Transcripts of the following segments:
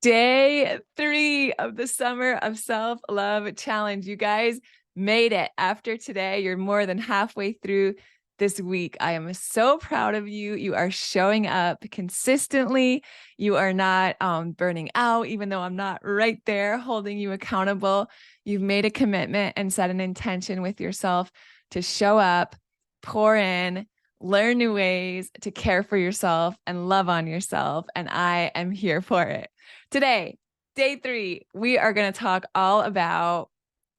Day 3 of the Summer of Self-Love Challenge. You guys made it. After today, you're more than halfway through this week. I am so proud of you. You are showing up consistently. You are not burning out, even though I'm not right there holding you accountable. You've made a commitment and set an intention with yourself to show up, pour in, learn new ways to care for yourself and love on yourself. And I am here for it. Today, day 3, we are going to talk all about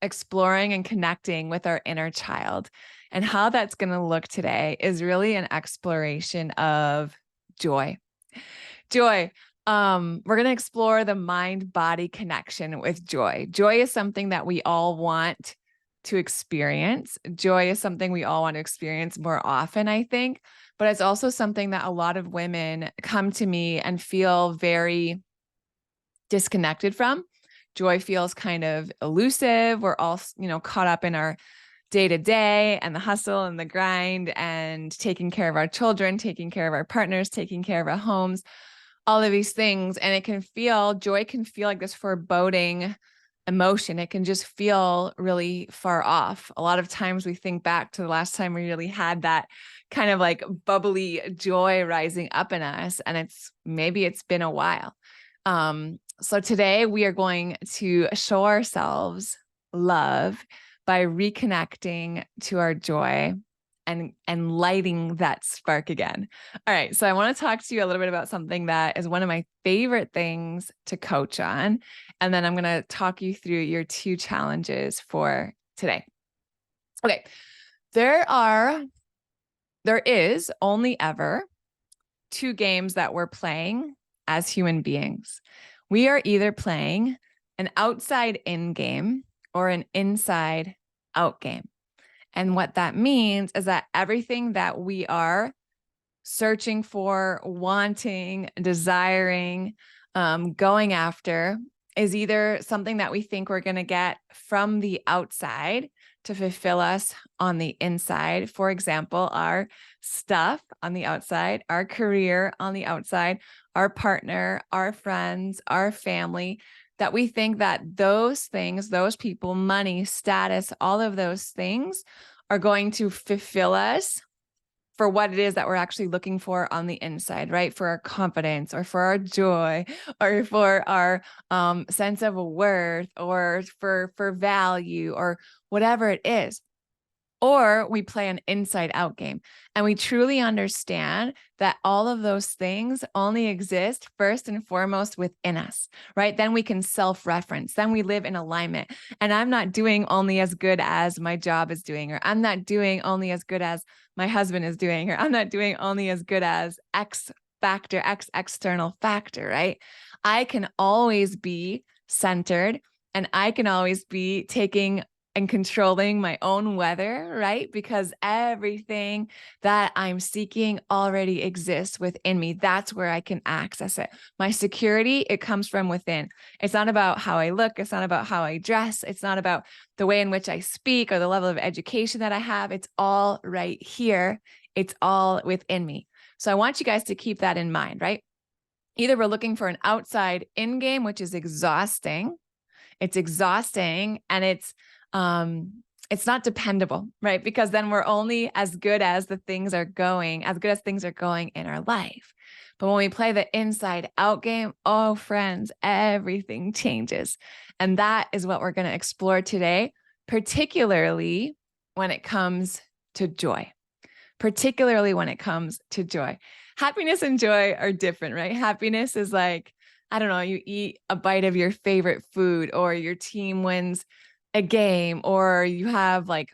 exploring and connecting with our inner child. And how that's going to look today is really an exploration of joy. Joy. We're going to explore the mind-body connection with joy. Joy is something that we all want to experience. Joy is something we all want to experience more often, I think. But it's also something that a lot of women come to me and feel very disconnected from. Joy feels kind of elusive. We're all, caught up in our day-to-day and the hustle and the grind and taking care of our children, taking care of our partners, taking care of our homes, all of these things. And joy can feel like this foreboding emotion. It can just feel really far off. A lot of times we think back to the last time we really had that kind of like bubbly joy rising up in us. And maybe it's been a while. So today we are going to show ourselves love by reconnecting to our joy and lighting that spark again. All right. So I want to talk to you a little bit about something that is one of my favorite things to coach on. And then I'm going to talk you through your 2 challenges for today. Okay. There is only ever 2 games that we're playing as human beings. We are either playing an outside in game or an inside out game. And what that means is that everything that we are searching for, wanting, desiring, going after is either something that we think we're going to get from the outside to fulfill us on the inside. For example, our stuff on the outside, our career on the outside, our partner, our friends, our family, that we think that those things, those people, money, status, all of those things are going to fulfill us for what it is that we're actually looking for on the inside, right? For our confidence or for our joy or for our sense of worth or for value or whatever it is. Or we play an inside out game and we truly understand that all of those things only exist first and foremost within us, right? Then we can self-reference, then we live in alignment. And I'm not doing only as good as my job is doing, or I'm not doing only as good as my husband is doing, or I'm not doing only as good as X factor, X external factor, right? I can always be centered and I can always be taking and controlling my own weather, right? Because everything that I'm seeking already exists within me. That's where I can access it. My security, it comes from within. It's not about how I look. It's not about how I dress. It's not about the way in which I speak or the level of education that I have. It's all right here. It's all within me. So I want you guys to keep that in mind, right? Either we're looking for an outside in game, which is exhausting. It's exhausting and it's not dependable, right? Because then we're only as good as things are going in our life. But when we play the inside out game, oh friends, everything changes. And that is what we're going to explore today, particularly when it comes to joy. Happiness and joy are different, right? Happiness is like, I don't know, you eat a bite of your favorite food, or your team wins a game, or you have like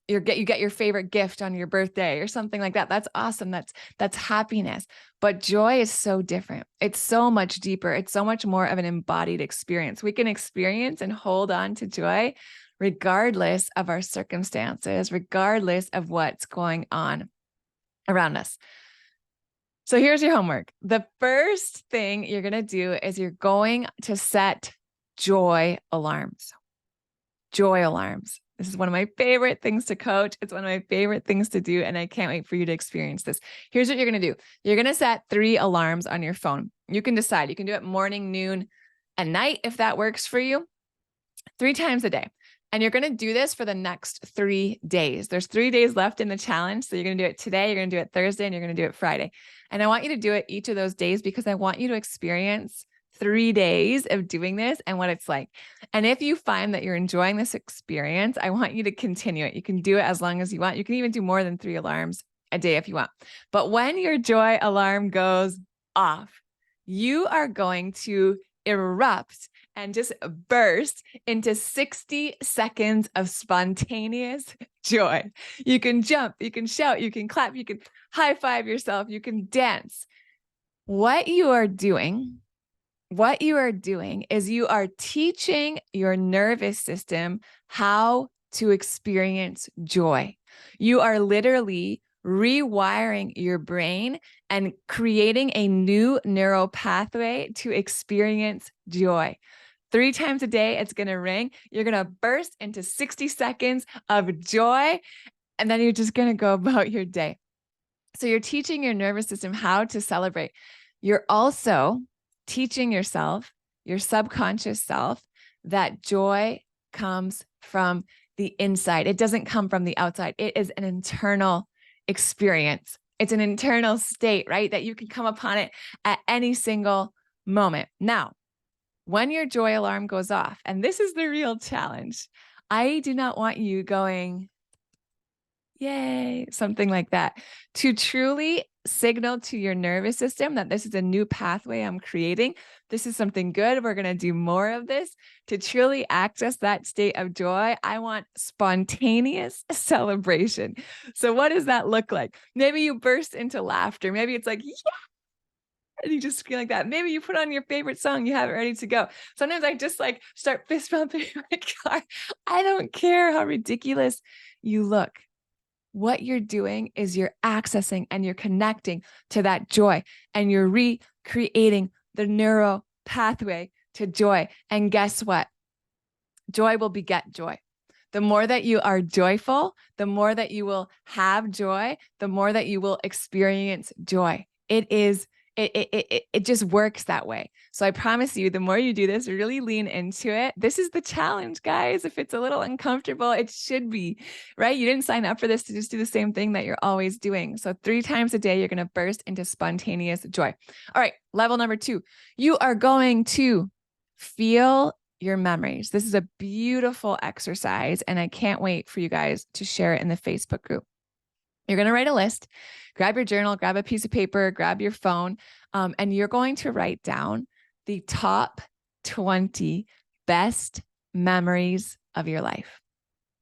you get your favorite gift on your birthday or something like that. That's awesome. That's happiness. But joy is so different. It's so much deeper. It's so much more of an embodied experience. We can experience and hold on to joy regardless of our circumstances, regardless of what's going on around us. So here's your homework. The first thing you're going to do is you're going to set joy alarms. Joy alarms. This is one of my favorite things to coach. It's one of my favorite things to do, and I can't wait for you to experience this. Here's what you're going to do. You're going to set 3 alarms on your phone. You can decide. You can do it morning, noon, at night, if that works for you, 3 times a day. And you're going to do this for the next 3 days. There's 3 days left in the challenge. So you're going to do it today, you're going to do it Thursday, and you're going to do it Friday. And I want you to do it each of those days because I want you to experience 3 days of doing this and what it's like. And if you find that you're enjoying this experience, I want you to continue it. You can do it as long as you want. You can even do more than 3 alarms a day if you want. But when your joy alarm goes off, you are going to erupt and just burst into 60 seconds of spontaneous joy. You can jump, you can shout, you can clap, you can high five yourself, you can dance. What you are doing is you are teaching your nervous system how to experience joy. You are literally rewiring your brain and creating a new neural pathway to experience joy. 3 times a day, it's going to ring. You're going to burst into 60 seconds of joy, and then you're just going to go about your day. So you're teaching your nervous system how to celebrate. You're also teaching yourself, your subconscious self, that joy comes from the inside. It doesn't come from the outside. It is an internal experience. It's an internal state, right? That you can come upon it at any single moment. Now, when your joy alarm goes off, and this is the real challenge, I do not want you going, yay, something like that. To truly signal to your nervous system that this is a new pathway I'm creating. This is something good. We're going to do more of this. To truly access that state of joy, I want spontaneous celebration. So what does that look like? Maybe you burst into laughter. Maybe it's like, yeah, and you just feel like that. Maybe you put on your favorite song, you have it ready to go. Sometimes I just like start fist bumping in my car. I don't care how ridiculous you look. What you're doing is you're accessing and you're connecting to that joy, and you're recreating the neural pathway to joy. And guess what? Joy will beget joy. The more that you are joyful, the more that you will have joy, the more that you will experience joy. It just works that way. So I promise you, the more you do this, really lean into it. This is the challenge, guys. If it's a little uncomfortable, it should be, right? You didn't sign up for this to just do the same thing that you're always doing. So 3 times a day, you're going to burst into spontaneous joy. All right. Level number 2, you are going to feel your memories. This is a beautiful exercise, and I can't wait for you guys to share it in the Facebook group. You're going to write a list, grab your journal, grab a piece of paper, grab your phone, and you're going to write down the top 20 best memories of your life,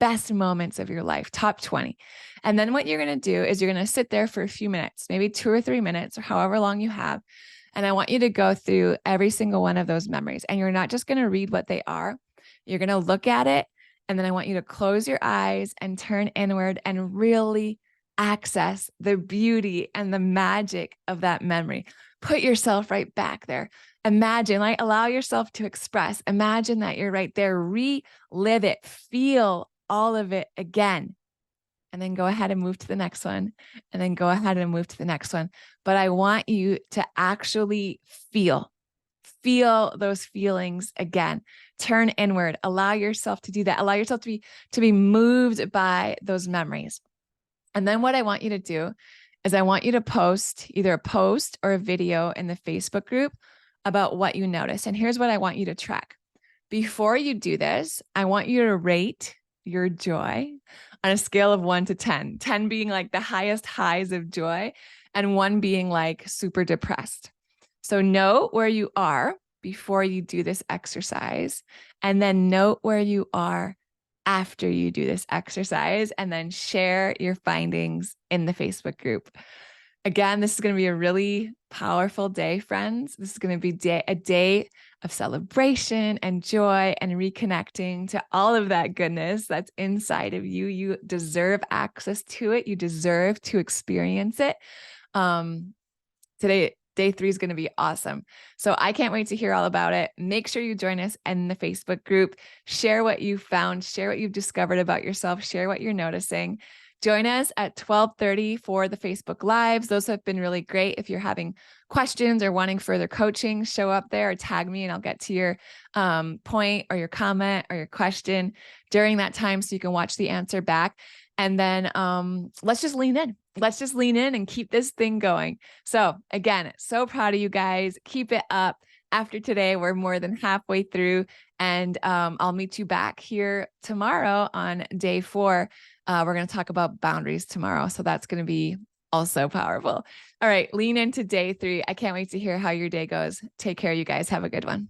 best moments of your life, top 20. And then what you're going to do is you're going to sit there for a few minutes, maybe 2 or 3 minutes or however long you have. And I want you to go through every single one of those memories. And you're not just going to read what they are. You're going to look at it. And then I want you to close your eyes and turn inward and really access the beauty and the magic of that memory. Put yourself right back there. Imagine, like, allow yourself to express. Imagine that you're right there. Relive it. Feel all of it again. And then go ahead and move to the next one. And then go ahead and move to the next one. But I want you to actually feel those feelings again. Turn inward. Allow yourself to do that. Allow yourself to be moved by those memories. And then what I want you to do is I want you to post either a post or a video in the Facebook group about what you notice. And here's what I want you to track. Before you do this, I want you to rate your joy on a scale of 1 to 10, 10 being like the highest highs of joy and 1 being like super depressed. So note where you are before you do this exercise, and then note where you are after you do this exercise, and then share your findings in the Facebook group. Again, this is going to be a really powerful day, friends. This is going to be a day of celebration and joy and reconnecting to all of that goodness that's inside of you. You deserve access to it. You deserve to experience it. Today, day 3 is going to be awesome. So I can't wait to hear all about it. Make sure you join us in the Facebook group. Share what you found. Share what you've discovered about yourself. Share what you're noticing. Join us at 12:30 for the Facebook Lives. Those have been really great. If you're having questions or wanting further coaching, show up there or tag me and I'll get to your point or your comment or your question during that time so you can watch the answer back. And then let's just lean in. Let's just lean in and keep this thing going. So again, so proud of you guys. Keep it up. After today, we're more than halfway through, and I'll meet you back here tomorrow on day 4. We're going to talk about boundaries tomorrow. So that's going to be also powerful. All right. Lean into day 3. I can't wait to hear how your day goes. Take care, you guys. Have a good one.